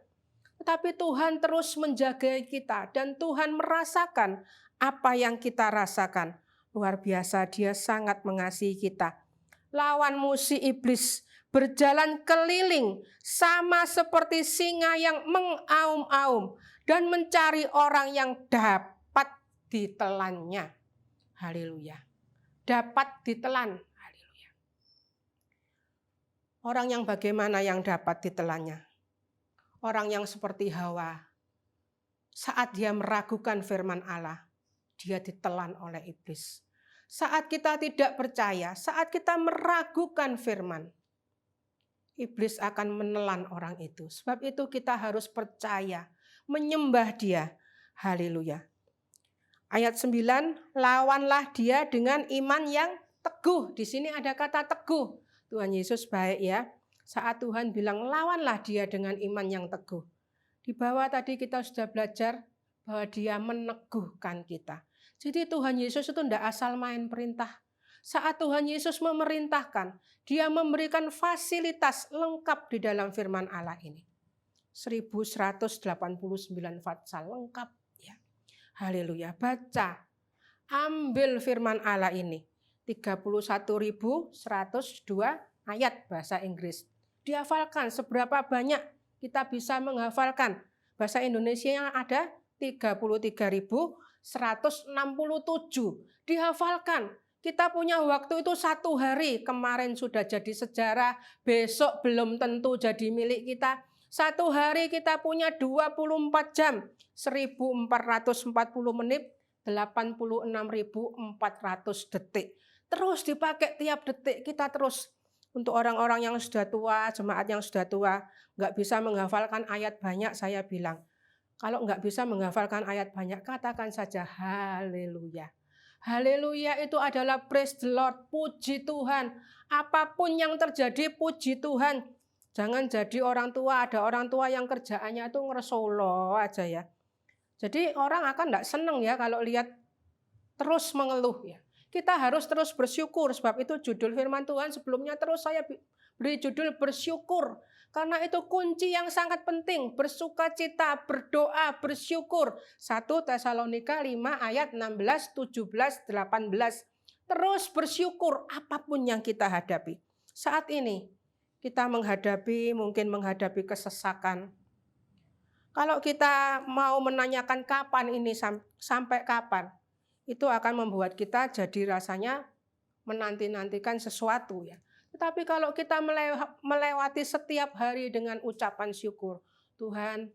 Tetapi Tuhan terus menjaga kita dan Tuhan merasakan apa yang kita rasakan. Luar biasa, dia sangat mengasihi kita. Lawan musuh iblis berjalan keliling sama seperti singa yang mengaum-aum dan mencari orang yang dapat ditelannya. Haleluya. Dapat ditelan. Haleluya. Orang yang bagaimana yang dapat ditelannya? Orang yang seperti Hawa. Saat dia meragukan firman Allah, dia ditelan oleh iblis. Saat kita tidak percaya, saat kita meragukan firman, iblis akan menelan orang itu. Sebab itu kita harus percaya, menyembah dia. Haleluya. Ayat 9, lawanlah dia dengan iman yang teguh. Di sini ada kata teguh. Tuhan Yesus baik ya. Saat Tuhan bilang lawanlah dia dengan iman yang teguh. Di bawah tadi kita sudah belajar bahwa dia meneguhkan kita. Jadi Tuhan Yesus itu tidak asal main perintah. Saat Tuhan Yesus memerintahkan, dia memberikan fasilitas lengkap di dalam firman Allah ini. 1189 pasal lengkap. Ya. Haleluya, baca, ambil firman Allah ini. 31.102 ayat bahasa Inggris. Dihafalkan seberapa banyak kita bisa menghafalkan. Bahasa Indonesia yang ada 33.167. Dihafalkan. Kita punya waktu itu 1 hari, kemarin sudah jadi sejarah, besok belum tentu jadi milik kita. 1 hari kita punya 24 jam, 1440 menit, 86.400 detik. Terus dipakai tiap detik, kita terus. Untuk orang-orang yang sudah tua, jemaat yang sudah tua, nggak bisa menghafalkan ayat banyak, saya bilang. Kalau nggak bisa menghafalkan ayat banyak, katakan saja haleluya. Haleluya itu adalah praise the Lord, puji Tuhan. Apapun yang terjadi, puji Tuhan. Jangan jadi orang tua, ada orang tua yang kerjaannya itu ngeresolo aja ya. Jadi orang akan tidak senang ya kalau lihat terus mengeluh ya. Kita harus terus bersyukur, sebab itu judul firman Tuhan sebelumnya terus saya beri judul bersyukur. Karena itu kunci yang sangat penting, bersukacita, berdoa, bersyukur. 1 Tesalonika 5 ayat 16, 17, 18. Terus bersyukur apapun yang kita hadapi. Saat ini kita mungkin menghadapi kesesakan. Kalau kita mau menanyakan kapan ini sampai kapan, itu akan membuat kita jadi rasanya menanti-nantikan sesuatu ya. Tetapi kalau kita melewati setiap hari dengan ucapan syukur, Tuhan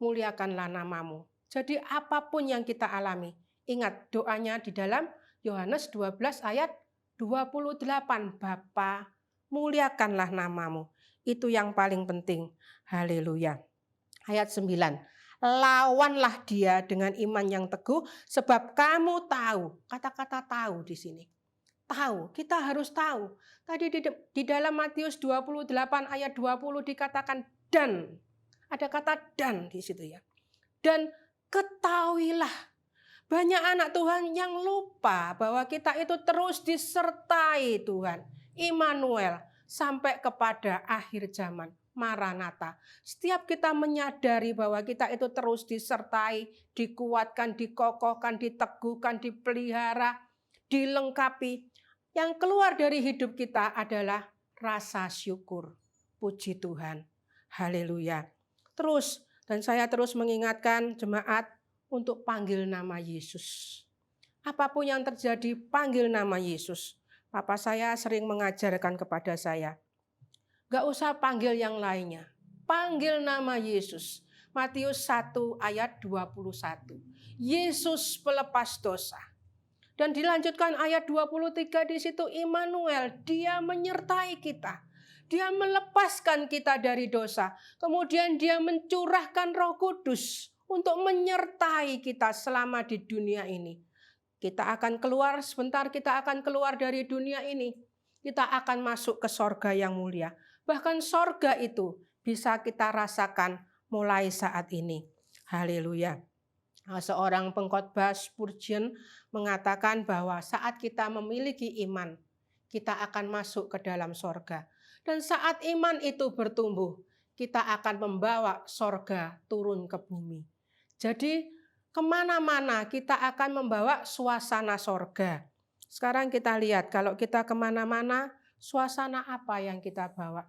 muliakanlah namamu. Jadi apapun yang kita alami, ingat doanya di dalam Yohanes 12 ayat 28, Bapa muliakanlah namamu. Itu yang paling penting. Haleluya. Ayat 9. Lawanlah dia dengan iman yang teguh, sebab kamu tahu. Kata-kata tahu di sini. Tahu, kita harus tahu. Tadi di dalam Matius 28 ayat 20 dikatakan dan. Ada kata dan di situ ya. Dan ketahuilah. Banyak anak Tuhan yang lupa bahwa kita itu terus disertai Tuhan. Immanuel sampai kepada akhir zaman. Maranatha. Setiap kita menyadari bahwa kita itu terus disertai, dikuatkan, dikokohkan, diteguhkan, dipelihara, dilengkapi. Yang keluar dari hidup kita adalah rasa syukur. Puji Tuhan. Haleluya. Terus, dan saya terus mengingatkan jemaat untuk panggil nama Yesus. Apapun yang terjadi, panggil nama Yesus. Papa saya sering mengajarkan kepada saya. Gak usah panggil yang lainnya. Panggil nama Yesus. Matius 1 ayat 21. Yesus pelepas dosa. Dan dilanjutkan ayat 23 di situ Immanuel, dia menyertai kita. Dia melepaskan kita dari dosa. Kemudian dia mencurahkan Roh Kudus untuk menyertai kita selama di dunia ini. Kita akan keluar, sebentar kita akan keluar dari dunia ini. Kita akan masuk ke sorga yang mulia. Bahkan sorga itu bisa kita rasakan mulai saat ini. Haleluya. Seorang pengkhotbah Spurgeon mengatakan bahwa saat kita memiliki iman, kita akan masuk ke dalam sorga. Dan saat iman itu bertumbuh, kita akan membawa sorga turun ke bumi. Jadi kemana-mana kita akan membawa suasana sorga. Sekarang kita lihat kalau kita kemana-mana, suasana apa yang kita bawa?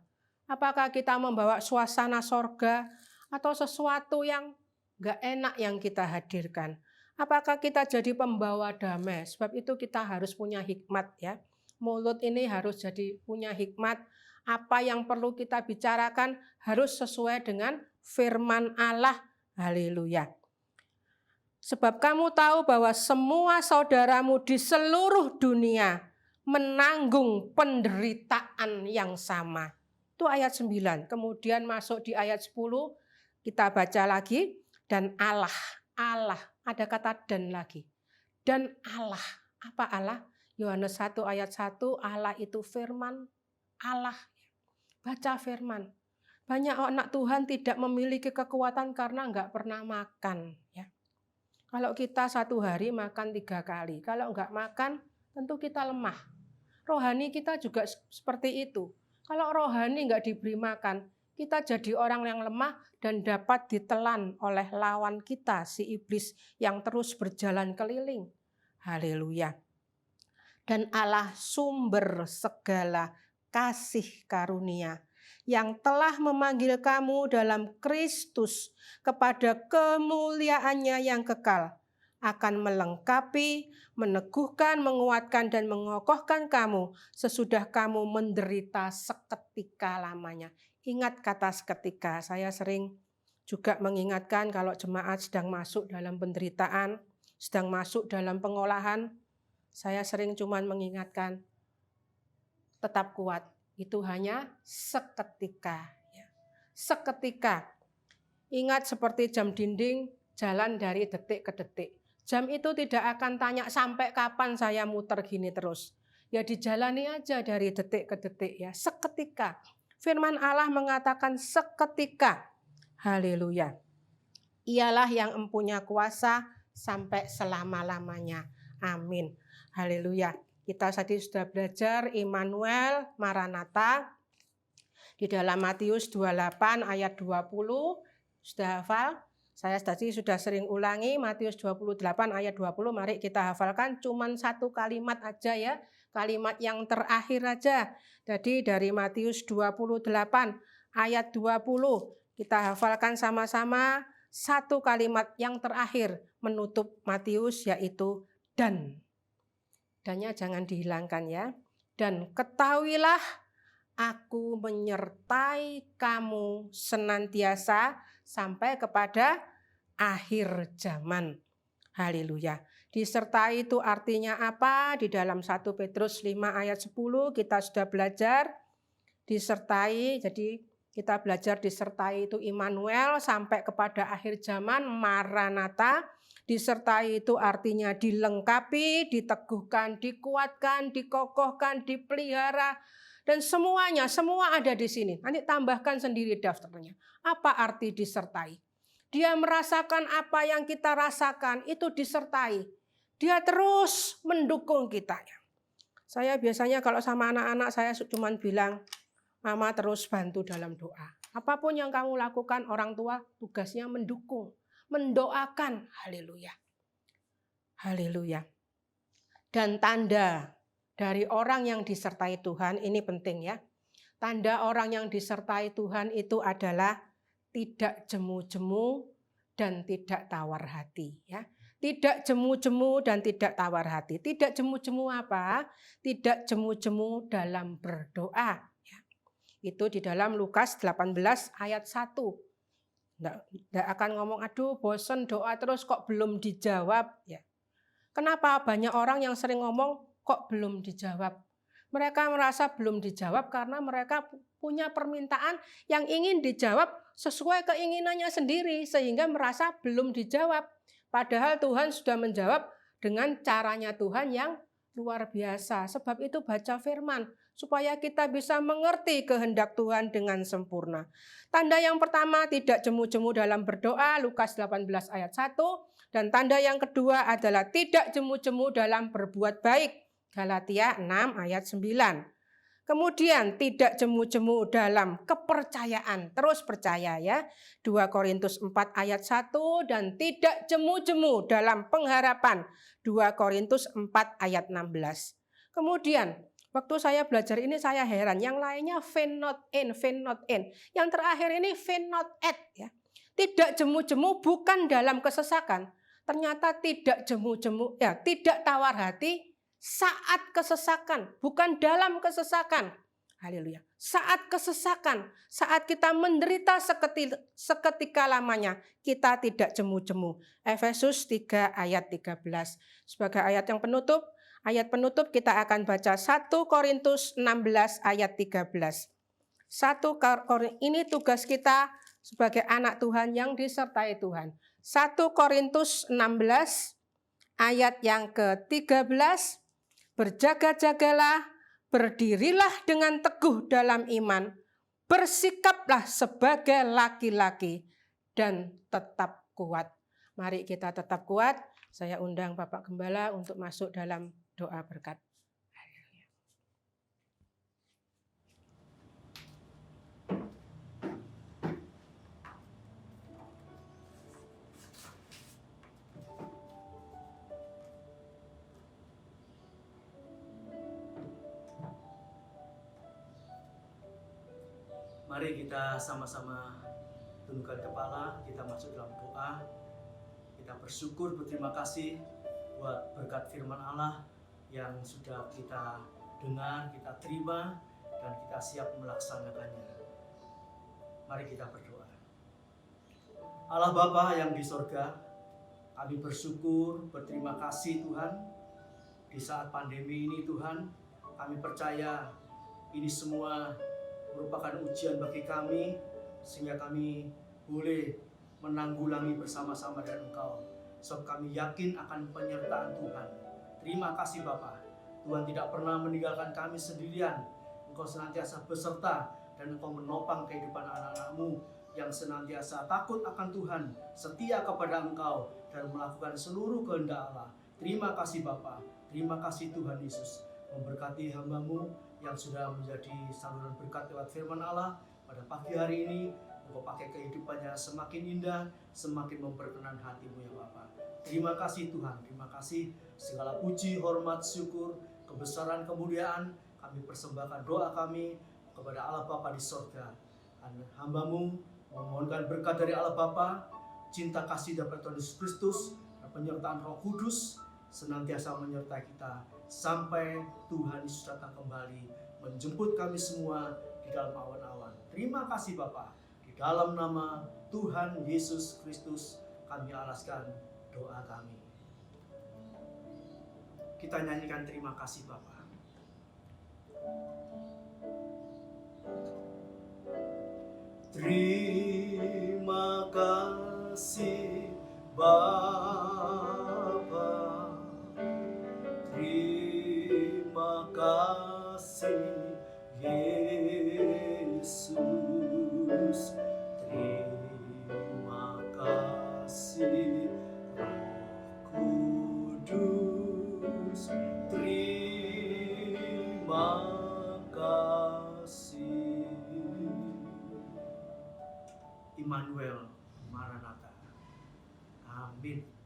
Apakah kita membawa suasana sorga atau sesuatu yang gak enak yang kita hadirkan? Apakah kita jadi pembawa damai? Sebab itu kita harus punya hikmat ya. Mulut ini harus jadi punya hikmat. Apa yang perlu kita bicarakan harus sesuai dengan firman Allah. Haleluya. Sebab kamu tahu bahwa semua saudaramu di seluruh dunia menanggung penderitaan yang sama. Itu ayat 9. Kemudian masuk di ayat 10, kita baca lagi. Dan Allah, ada kata dan lagi. Dan Allah, apa Allah? Yohanes 1 ayat 1, Allah itu firman Allah. Baca firman. Banyak anak Tuhan tidak memiliki kekuatan karena enggak pernah makan. Ya. Kalau kita satu hari makan 3 kali, kalau enggak makan tentu kita lemah. Rohani kita juga seperti itu. Kalau rohani enggak diberi makan, kita jadi orang yang lemah dan dapat ditelan oleh lawan kita, si iblis yang terus berjalan keliling. Haleluya. Dan Allah sumber segala kasih karunia yang telah memanggil kamu dalam Kristus kepada kemuliaannya yang kekal, akan melengkapi, meneguhkan, menguatkan, dan mengokohkan kamu sesudah kamu menderita seketika lamanya. Ingat kata seketika, saya sering juga mengingatkan kalau jemaat sedang masuk dalam penderitaan, sedang masuk dalam pengolahan, saya sering cuman mengingatkan, tetap kuat, itu hanya seketika. Seketika, ingat seperti jam dinding, jalan dari detik ke detik. Jam itu tidak akan tanya sampai kapan saya muter gini terus. Ya dijalani aja dari detik ke detik ya, seketika. Firman Allah mengatakan seketika. Haleluya. Ialah yang empunya kuasa sampai selama-lamanya. Amin. Haleluya. Kita tadi sudah belajar Immanuel, Maranatha. Di dalam Matius 28 ayat 20. Sudah hafal? Saya tadi sudah sering ulangi Matius 28 ayat 20. Mari kita hafalkan cuman satu kalimat aja ya. Kalimat yang terakhir aja. Jadi dari Matius 28 ayat 20. Kita hafalkan sama-sama satu kalimat yang terakhir menutup Matius, yaitu dan. Dannya jangan dihilangkan ya. Dan ketahuilah aku menyertai kamu senantiasa sampai kepada akhir zaman. Haleluya. Disertai itu artinya apa? Di dalam 1 Petrus 5 ayat 10 kita sudah belajar. Disertai, jadi kita belajar disertai itu Immanuel sampai kepada akhir zaman, Maranatha. Disertai itu artinya dilengkapi, diteguhkan, dikuatkan, dikokohkan, dipelihara. Dan semuanya, semua ada di sini. Nanti tambahkan sendiri daftarnya. Apa arti disertai? Dia merasakan apa yang kita rasakan, itu disertai. Dia terus mendukung kita. Saya biasanya kalau sama anak-anak saya cuma bilang, Mama terus bantu dalam doa. Apapun yang kamu lakukan, orang tua tugasnya mendukung, mendoakan. Haleluya. Haleluya. Dan tanda dari orang yang disertai Tuhan, ini penting ya. Tanda orang yang disertai Tuhan itu adalah tidak jemu-jemu dan tidak tawar hati ya. Tidak jemu-jemu dan tidak tawar hati. Tidak jemu-jemu apa? Tidak jemu-jemu dalam berdoa. Ya. Itu di dalam Lukas 18 ayat 1. Nggak akan ngomong, aduh bosen doa terus kok belum dijawab. Ya. Kenapa banyak orang yang sering ngomong kok belum dijawab? Mereka merasa belum dijawab karena mereka punya permintaan yang ingin dijawab sesuai keinginannya sendiri sehingga merasa belum dijawab. Padahal Tuhan sudah menjawab dengan caranya Tuhan yang luar biasa. Sebab itu baca firman supaya kita bisa mengerti kehendak Tuhan dengan sempurna. Tanda yang pertama tidak jemu-jemu dalam berdoa, Lukas 18 ayat 1. Dan tanda yang kedua adalah tidak jemu-jemu dalam berbuat baik, Galatia 6 ayat 9. Kemudian tidak jemu-jemu dalam kepercayaan, terus percaya ya. 2 Korintus 4 ayat 1 dan tidak jemu-jemu dalam pengharapan, 2 Korintus 4 ayat 16. Kemudian waktu saya belajar ini saya heran, yang lainnya faint not in, faint not in. Yang terakhir ini faint not at ya. Tidak jemu-jemu bukan dalam kesesakan. Ternyata tidak jemu-jemu ya, tidak tawar hati saat kesesakan, bukan dalam kesesakan. Haleluya. Saat kesesakan, saat kita menderita seketika lamanya, kita tidak jemu-jemu. Efesus 3 ayat 13. Sebagai ayat yang penutup, kita akan baca 1 Korintus 16 ayat 13. Ini tugas kita sebagai anak Tuhan yang disertai Tuhan. 1 Korintus 16 ayat yang ke-13. Berjaga-jagalah, berdirilah dengan teguh dalam iman, bersikaplah sebagai laki-laki dan tetap kuat. Mari kita tetap kuat. Saya undang Bapak Gembala untuk masuk dalam doa berkat. Mari kita sama-sama tundukkan kepala, kita masuk dalam doa. Kita bersyukur, berterima kasih buat berkat firman Allah yang sudah kita dengar, kita terima, dan kita siap melaksanakannya. Mari kita berdoa. Allah Bapa yang di sorga, kami bersyukur, berterima kasih Tuhan. Di saat pandemi ini Tuhan, kami percaya ini semua merupakan ujian bagi kami, sehingga kami boleh menanggulangi bersama-sama dengan Engkau. Sebab kami yakin akan penyertaan Tuhan. Terima kasih Bapa. Tuhan tidak pernah meninggalkan kami sendirian. Engkau senantiasa beserta dan Engkau menopang kehidupan anak-anak-Mu yang senantiasa takut akan Tuhan, setia kepada Engkau, dan melakukan seluruh kehendak Allah. Terima kasih Bapa, terima kasih Tuhan Yesus. Memberkati hamba-Mu yang sudah menjadi saluran berkat lewat firman Allah pada pagi hari ini. Engkau pakai kehidupannya semakin indah, semakin memperkenan hati-Mu ya Bapa. Terima kasih Tuhan, terima kasih. Segala puji, hormat, syukur, kebesaran, kemuliaan kami persembahkan doa kami kepada Allah Bapa di sorga. Hamba-Mu memohonkan berkat dari Allah Bapa, cinta kasih dari Tuhan Yesus Kristus, dan penyertaan Roh Kudus senantiasa menyertai kita sampai Tuhan Yesus datang kembali menjemput kami semua di dalam awan-awan. Terima kasih Bapa. Di dalam nama Tuhan Yesus Kristus kami alaskan doa kami. Kita nyanyikan terima kasih Bapa. Terima kasih Bapa, terima kasih Yesus, terima kasih Roh Kudus, terima kasih. Immanuel Maranatha. Amin.